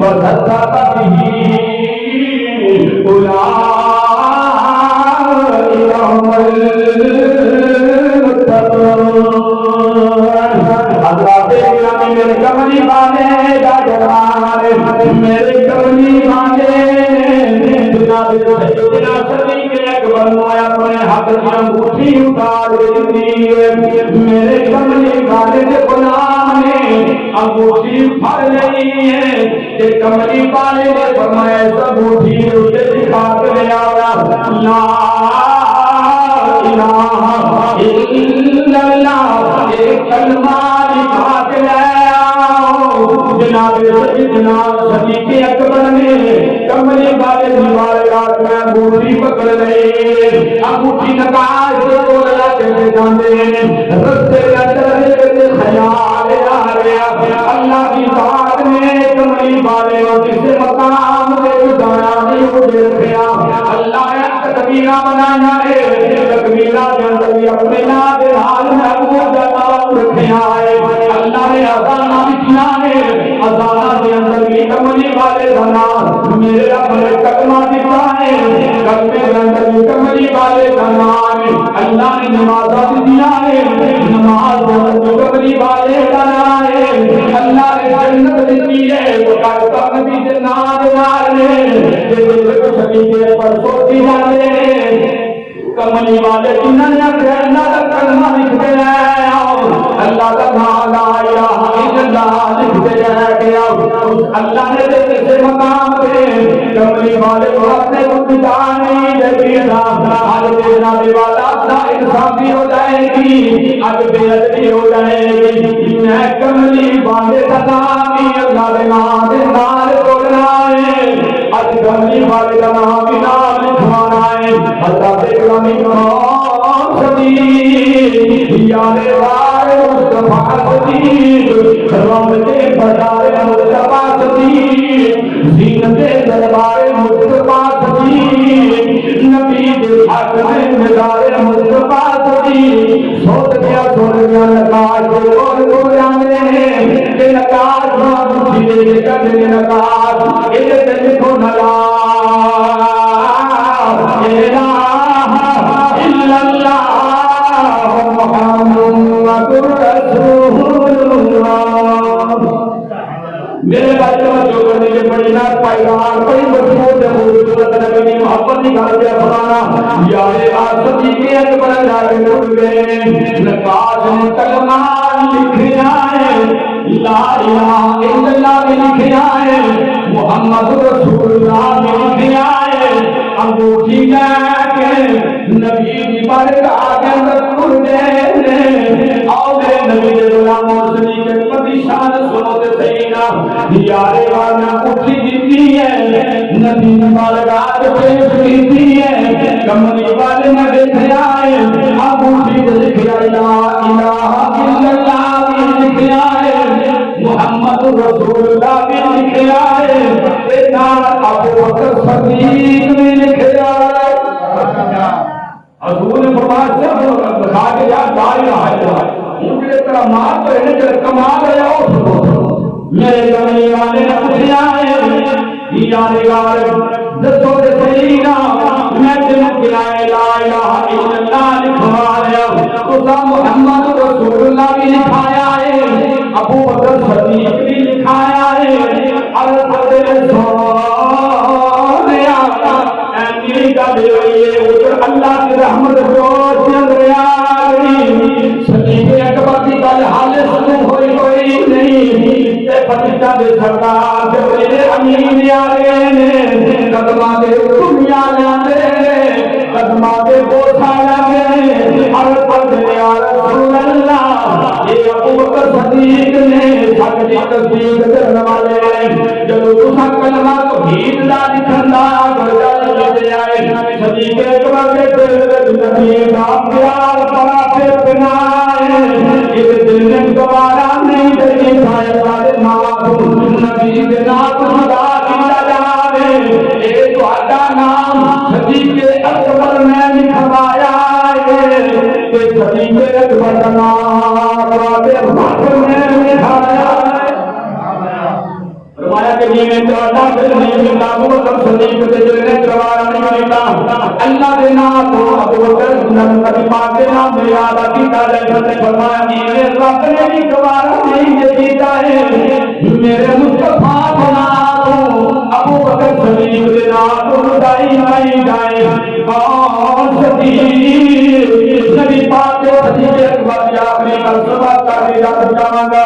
وصدق به أولئك هم المتقون اللہ تیرا میرے کملی والے دا جلال میرے کملی والے جناب سیدنا صدیق اکبر نے اپنے ہاتھ کی انگوٹھی اتار دی میرے کملی والے کے غلام نے انگوٹھی پھڑ لی ہے کہ کملی والے نے فرمایا اس انگوٹھی اسے دکھا کے لے آیا لا الہ الا اللہ ایک کلمہ لکھا کے لے آؤ جناب سیدنا صدیق اکبر نے کملی والے مبارکات میں انگوٹھی پکڑ لئی انگوٹھی نکال کے بولا کے جاندے رستے میں چلتے چلتے خیال آ گیا اللہ کی ذات نے کملی والے کو جس مقام سے گزارا نہیں ہو گیا اللہ نے تکبیرہ بنایا ہے تکبیرہ کے اندر بھی اپنے نام حال میں ابو جلال رکھیا ہے اللہ نے اذان لکھنا ہے اذان کے اندر بھی کملی والے کا نام میرے اپنے کلمہ لکھا ہے کلمے کے اندر بھی کملی والے کا نام اللہ نے نماز دیا ہے نماز کملی والے کا نام ہے اللہ نے جنت دی ہے وہ کا نبی کے نام والے کے پر سوچی جاتے کملی والے جنہوں نے اللہ کا کلمہ لکھتے ہیں اللہ کا نام لا الہ الا اللہ لکھتے رہ گیا اللہ نے سے مقام پہ کملی والے کو اپنے کو بتا نہیں دیتی آج دینا بے والا اپنا انصافی ہو جائے گی آج بے ادبی ہو جائے گی میں کملی والے کا نام اللہ کے نام بولنا ہے آج کملی والے کا نام بھی نام لکھوانا ہے اللہ کے کلامی کرام صدیق یار وار مصطفیٰ صدیق رحمت بازار مصطفیٰ صدیق زینت دربار مصطفیٰ صدیق نبی کے حق میں مدار مصطفیٰ صدیق سوچ گیا نقاش اور گورانے کہ نقاش مجھے کرنے نقاش یہ دل کو نلا الہ الا اللہ محمد رسول اللہ میرے بچے جو کرنے کے بڑی نات پائیدار بڑی مضبوط ہے خوبصورت نبی کی محبت نکال کے اپنانا یارے صدیق اکبر جا کے ٹوٹ گئے نقاش نے کلمہ لکھیا ہے لا الہ الا اللہ بھی لکھیا ہے محمد رسول اللہ بھی لکھیا ہے انگوٹھی لے کے نبی کی بارگاہ کے اندر ٹر گئے اور میرے نبی کے غلاموں صدیق اکبر کی شان سنو تے سینا یارے وانا اٹھی دیتی ہے نبی کی بارگاہ کے پیش دیتی ہے کملی والے نے دیکھا ہے انگوٹھی پہ لکھا لا الہ الا اللہ بھی لکھا ہے محمد رسول اللہ بھی لکھا ہے ابو بکر صدیق بھی لکھا ہے حضور نے فرمایا سب بتا کے یا لا الہ الا اللہ ان کے طرح مار تو ہے کہ کمال ہے اور میرے کملی والے نے پوچھا ہے یار یار دسو تے سینا میں جن گلائے لا الہ الا اللہ لکھوایا خدا محمد رسول اللہ بھی لکھایا ہے ابو بکر صدیق بھی لکھایا ہے عرض تیرے سونیا ایسی گل ہوئی ہے ادھر اللہ کی رحمت جو چل رہا ہے صدیق اکبر کی گل حال سنو ہوئی نہیں فرشتہ دے سردار جبریل امین آگے قدمہ دے دنیا لاندے قدمہ دے بوسا لاندے عرض پڑھنے یا رسول اللہ یہ ابو بکر صدیق نے حق کی تصدیق کرنے والے جب دوسرا کلمہ توحید دا لکھندا گرجا لے آئے صدیق اکبر کے دل نبی کا پیار بڑا پھر بنائے اس دل نے دوبارہ نہیں دیکھی شاید نبی کے نام خدا کیا جاوے اے تہاڈا نام صدیق اکبر نے لکھوایا ہے کہ صدیق اکبر کا نام تہاڈے ہاتھ میں لکھایا ہے فرمایا کہ جی نے تہاڈا دل نہیں ملتا ابو بکر صدیق دے دل نے گوارا نہیں کیتا اللہ دے نام تو ابو بکر نبی پاک دے نام دے یاد کیتا جے فرمایا میرے رب نے بھی گوارا نہیں کیتا ہے میرے مصطفی دے نام تو ابو بکر صدیق دے نام تو لڑائی نہیں جائے کون صدیق نبی پاک دے صدیق اکبر دی آخری مرتبہ کا یاد جاواں گا